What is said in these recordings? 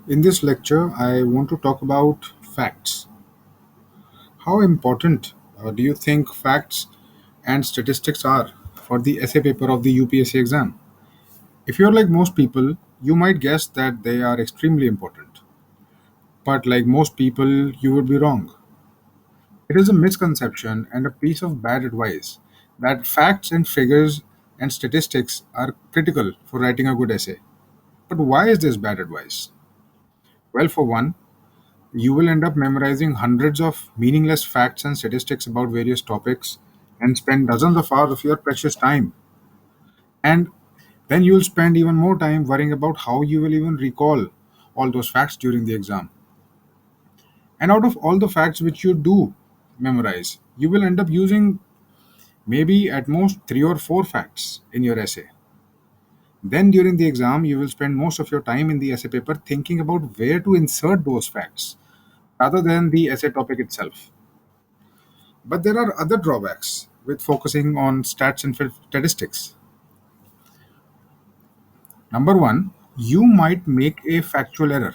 In this lecture, I want to talk about facts. How important do you think facts and statistics are for the essay paper of the UPSC exam? If you're like most people, you might guess that they are extremely important. But like most people, you would be wrong. It is a misconception and a piece of bad advice that facts and figures and statistics are critical for writing a good essay. But why is this bad advice? Well, for one, you will end up memorizing hundreds of meaningless facts and statistics about various topics and spend dozens of hours of your precious time. And then you'll spend even more time worrying about how you will even recall all those facts during the exam. And out of all the facts which you do memorize, you will end up using maybe at most three or four facts in your essay. Then during the exam, you will spend most of your time in the essay paper thinking about where to insert those facts rather than the essay topic itself. But there are other drawbacks with focusing on stats and statistics. Number one, you might make a factual error.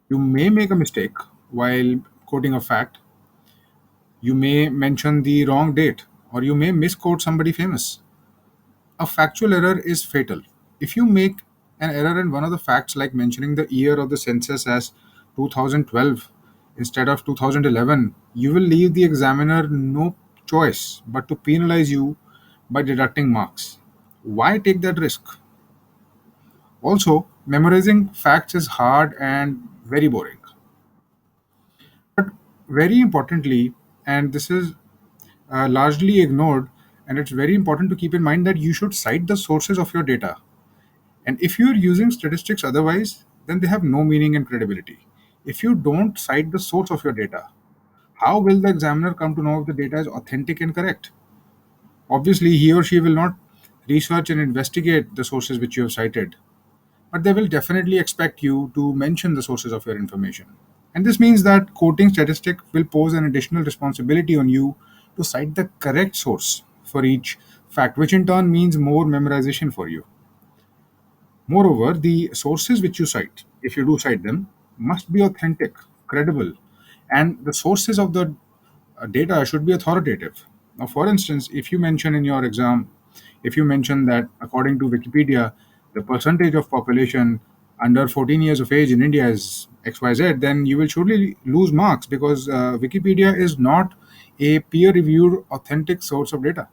You may make a mistake while quoting a fact. You may mention the wrong date, or you may misquote somebody famous. A factual error is fatal. If you make an error in one of the facts, like mentioning the year of the census as 2012 instead of 2011, you will leave the examiner no choice but to penalize you by deducting marks. Why take that risk? Also, memorizing facts is hard and very boring. But very importantly, and this is largely ignored, and it's very important to keep in mind that you should cite the sources of your data. And if you're using statistics otherwise, then they have no meaning and credibility. If you don't cite the source of your data, how will the examiner come to know if the data is authentic and correct? Obviously, he or she will not research and investigate the sources which you have cited, but they will definitely expect you to mention the sources of your information. And this means that quoting statistic will pose an additional responsibility on you to cite the correct source for each fact, which in turn means more memorization for you. Moreover, the sources which you cite, if you do cite them, must be authentic, credible, and the sources of the data should be authoritative. Now, for instance, if you mention in your exam, if you mention that according to Wikipedia, the percentage of population under 14 years of age in India is XYZ, then you will surely lose marks because Wikipedia is not a peer reviewed authentic source of data.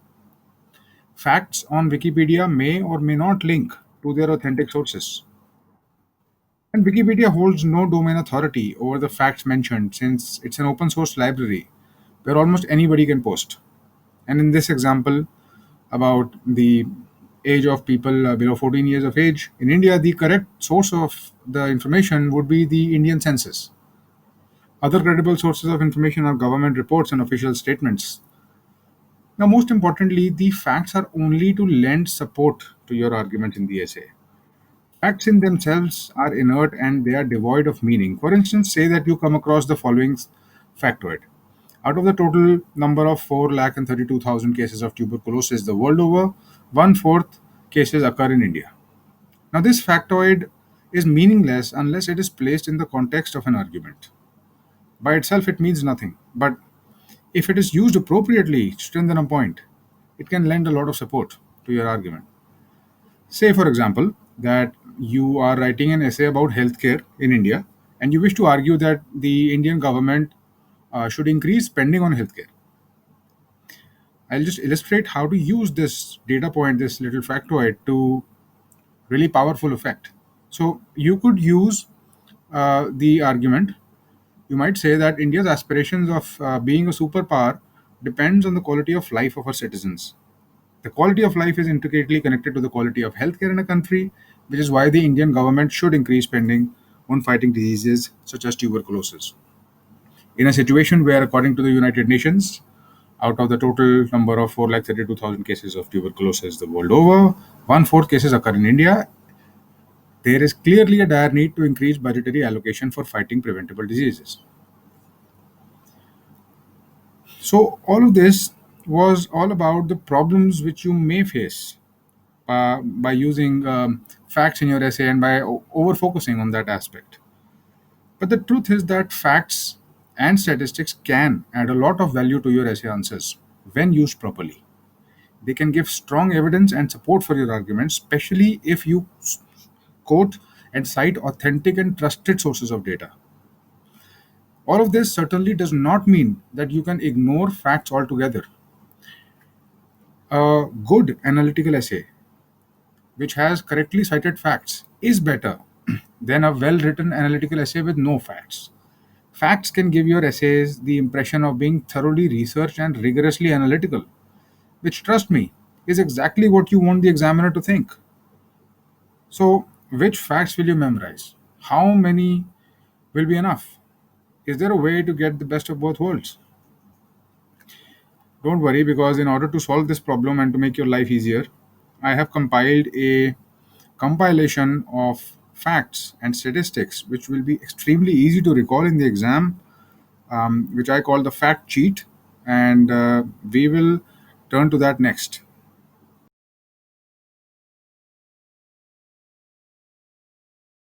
Facts on Wikipedia may or may not link to their authentic sources. And Wikipedia holds no domain authority over the facts mentioned since it's an open source library where almost anybody can post. And in this example, about the age of people below 14 years of age in India, the correct source of the information would be the Indian census. Other credible sources of information are government reports and official statements. Now, most importantly, the facts are only to lend support to your argument in the essay. Facts in themselves are inert and they are devoid of meaning. For instance, say that you come across the following factoid. Out of the total number of 4,32,000 cases of tuberculosis the world over, one fourth cases occur in India. Now, this factoid is meaningless unless it is placed in the context of an argument. By itself, it means nothing. But if it is used appropriately to strengthen a point, it can lend a lot of support to your argument. Say, for example, that you are writing an essay about healthcare in India and you wish to argue that the Indian government should increase spending on healthcare. I'll just illustrate how to use this data point, this little factoid, to really powerful effect. So you could use the argument. You might say that India's aspirations of being a superpower depends on the quality of life of our citizens. The quality of life is intricately connected to the quality of healthcare in a country, which is why the Indian government should increase spending on fighting diseases such as tuberculosis. In a situation where, according to the United Nations, out of the total number of 4,32,000 cases of tuberculosis the world over, one fourth cases occur in India, there is clearly a dire need to increase budgetary allocation for fighting preventable diseases. So, all of this was all about the problems which you may face by using facts in your essay and by over focusing on that aspect. But the truth is that facts and statistics can add a lot of value to your essay answers when used properly. They can give strong evidence and support for your argument, especially if you quote and cite authentic and trusted sources of data. All of this certainly does not mean that you can ignore facts altogether. A good analytical essay, which has correctly cited facts, is better than a well written analytical essay with no facts. Facts can give your essays the impression of being thoroughly researched and rigorously analytical, which, trust me, is exactly what you want the examiner to think. So, which facts will you memorize? How many will be enough? Is there a way to get the best of both worlds? Don't worry, because in order to solve this problem and to make your life easier, I have compiled a compilation of facts and statistics which will be extremely easy to recall in the exam, which I call the fact cheat. And we will turn to that next.